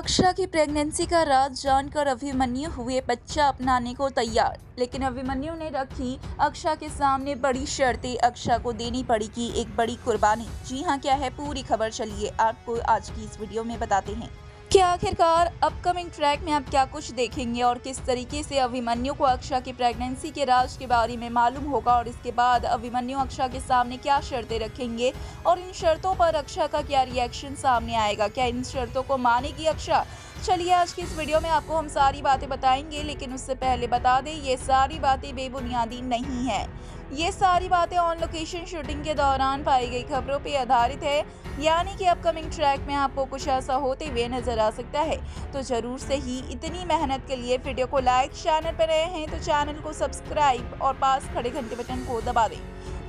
अक्षा की प्रेगनेंसी का राज जानकर अभिमन्यु हुए बच्चा अपनाने को तैयार, लेकिन अभिमन्यु ने रखी अक्षा के सामने बड़ी शर्तें। अक्षा को देनी पड़ेगी एक बड़ी कुर्बानी। जी हां, क्या है पूरी खबर, चलिए आपको आज की इस वीडियो में बताते हैं कि आखिरकार अपकमिंग ट्रैक में आप क्या कुछ देखेंगे और किस तरीके से अभिमन्यु को अक्षा की प्रेगनेंसी के राज के बारे में मालूम होगा, और इसके बाद अभिमन्यु अक्षा के सामने क्या शर्तें रखेंगे और इन शर्तों पर अक्षा का क्या रिएक्शन सामने आएगा। क्या इन शर्तों को मानेगी अक्षा? चलिए आज की इस वीडियो में आपको हम सारी बातें बताएंगे, लेकिन उससे पहले बता दें ये सारी बातें बेबुनियादी नहीं है। ये सारी बातें ऑन लोकेशन शूटिंग के दौरान पाई गई खबरों पर आधारित है, यानी कि अपकमिंग ट्रैक में आपको कुछ ऐसा होते हुए नजर आ सकता है। तो जरूर से ही इतनी मेहनत के लिए वीडियो को लाइक, चैनल पर नए हैं तो चैनल को सब्सक्राइब और पास खड़े घंटे बटन को दबा दें,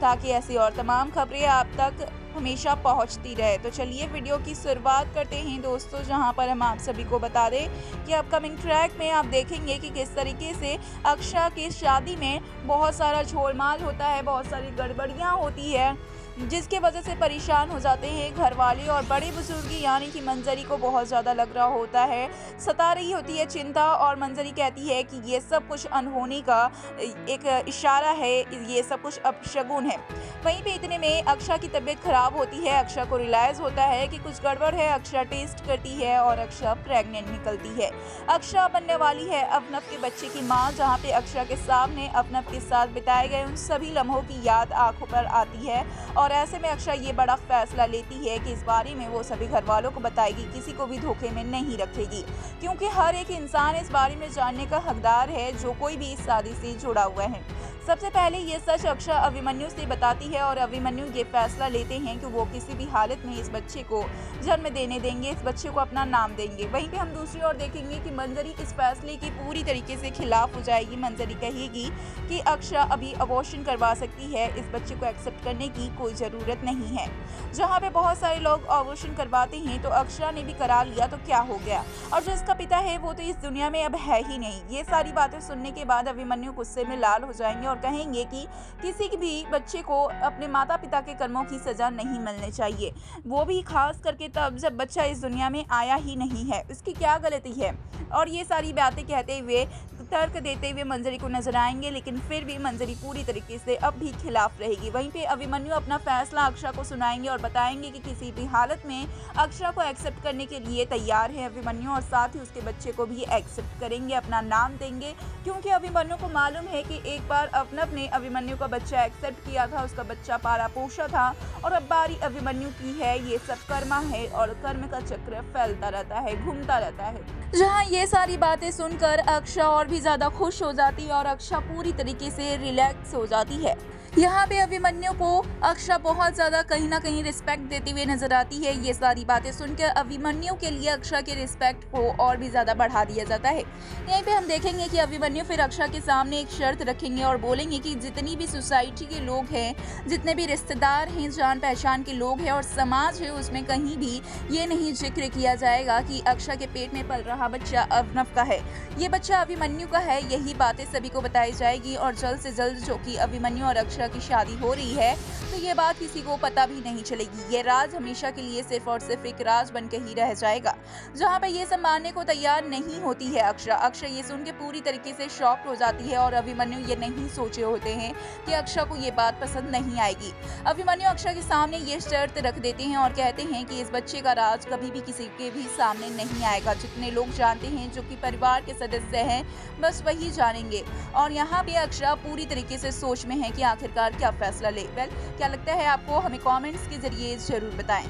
ताकि ऐसी और तमाम खबरें आप तक हमेशा पहुंचती रहे। तो चलिए वीडियो की शुरुआत करते हैं दोस्तों, जहां पर हम आप सभी को बता दें कि अपकमिंग ट्रैक में आप देखेंगे कि किस तरीके से अक्षा की शादी में बहुत सारा झोलमाल होता है, बहुत सारी गड़बड़ियां होती है, जिसके वजह से परेशान हो जाते हैं घर वाले और बड़े बुजुर्ग, यानी कि मंजरी को बहुत ज़्यादा लग रहा होता है, सता रही होती है चिंता, और मंजरी कहती है कि ये सब कुछ अनहोनी का एक इशारा है, ये सब कुछ अपशगुन है। वहीं पे इतने में अक्षा की तबीयत खराब होती है, अक्षा को रियलाइज़ होता है कि कुछ गड़बड़ है। अक्षा टेस्ट करती है और अक्षा प्रेग्नेंट निकलती है। अक्षा बनने वाली है अवनव के बच्चे की माँ, जहाँ पे अक्षा के सामने अवनव के साथ बिताए गए उन सभी लम्हों की याद आंखों पर आती है, और ऐसे में अक्षा ये बड़ा फैसला लेती है कि इस बारे में वो सभी घर वालों को बताएगी, किसी को भी धोखे में नहीं रखेगी, क्योंकि हर एक इंसान इस बारे में जानने का हकदार है जो कोई भी इस शादी से जुड़ा हुआ है। सबसे पहले ये सच अक्षा अभिमन्यु से बताती है और अभिमन्यु ये फैसला लेते हैं कि वो किसी भी हालत में इस बच्चे को जन्म देने देंगे, इस बच्चे को अपना नाम देंगे। वहीं पे हम दूसरी ओर देखेंगे कि मंजरी इस फैसले की पूरी तरीके से खिलाफ हो जाएगी। मंजरी कहेगी कि अक्षा अभी अबॉर्शन करवा सकती है, इस बच्चे को एक्सेप्ट करने की कोई ज़रूरत नहीं है। जहाँ पे बहुत सारे लोग अबॉर्शन करवाते हैं, तो अक्षा ने भी करा लिया तो क्या हो गया, और जो इसका पिता है वो तो इस दुनिया में अब है ही नहीं। ये सारी बातें सुनने के बाद अभिमन्यु गुस्से में लाल हो जाएंगे और कहेंगे कि किसी भी बच्चे को अपने माता पिता के कर्मों की सजा नहीं मिलनी चाहिए, वो भी खास करके तब जब बच्चा इस दुनिया में आया ही नहीं है, उसकी क्या गलती है। और ये सारी बातें कहते हुए, तर्क देते हुए मंजरी को नजर आएंगे, लेकिन फिर भी मंजरी पूरी तरीके से अब भी खिलाफ रहेगी। वहीं पे अभिमन्यु अपना फैसला अक्षा को सुनाएंगे और बताएंगे कि किसी भी हालत में अक्षा को एक्सेप्ट करने के लिए तैयार है अभिमन्यु, और साथ ही उसके बच्चे को भी एक्सेप्ट करेंगे, अपना नाम देंगे, क्योंकि अभिमन्यु को मालूम है कि एक बार अवनव ने अभिमन्यु का बच्चा एक्सेप्ट किया था, उसका बच्चा पाला पोषा था, और अब बारी अभिमन्यु की है। ये सब कर्मा है और कर्म का चक्र फैलता रहता है, घूमता रहता है। जहाँ ये सारी बातें सुनकर अक्षा और भी ज़्यादा खुश हो जाती है और अक्षा पूरी तरीके से रिलैक्स हो जाती है। यहाँ पे अभिमन्यु को अक्षा बहुत ज़्यादा कहीं ना कहीं रिस्पेक्ट देती हुई नजर आती है। ये सारी बातें सुनकर अभिमन्यु के लिए अक्षा के रिस्पेक्ट को और भी ज़्यादा बढ़ा दिया जाता है। यहीं पे हम देखेंगे कि अभिमन्यु फिर अक्षा के सामने एक शर्त रखेंगे और बोलेंगे कि जितनी भी सोसाइटी के लोग हैं, जितने भी रिश्तेदार हैं, जान पहचान के लोग हैं और समाज है, उसमें कहीं भी ये नहीं जिक्र किया जाएगा कि अक्षा के पेट में पल रहा बच्चा अवनव का है, ये बच्चा अभिमन्यु का है। यही बातें सभी को बताई जाएगी, और जल्द से जल्द जो कि अभिमन्यु और अक्षा की शादी हो रही है, तो ये बात किसी को पता भी नहीं चलेगी। ये राज हमेशा के लिए सिर्फ और सिर्फ एक राज बन के ही रह जाएगा। जहाँ पे ये सब मानने को तैयार नहीं होती है अक्षा ये सुन के पूरी तरीके से शॉक्ड हो जाती है, और अभिमन्यु ये नहीं सोचे होते हैं कि अक्षा को ये बात पसंद नहीं आएगी। अभिमन्यु अक्षा के सामने ये शर्त रख देते हैं और कहते हैं कि इस बच्चे का राज कभी भी किसी के भी सामने नहीं आएगा। जितने लोग जानते हैं, जो कि परिवार के सदस्य हैं, बस वही जानेंगे। और यहाँ पे अक्षा पूरी तरीके से सोच में है कि आखिरकार क्या फैसला ले। क्या लगता है आपको? हमें कमेंट्स के जरिए जरूर बताएं।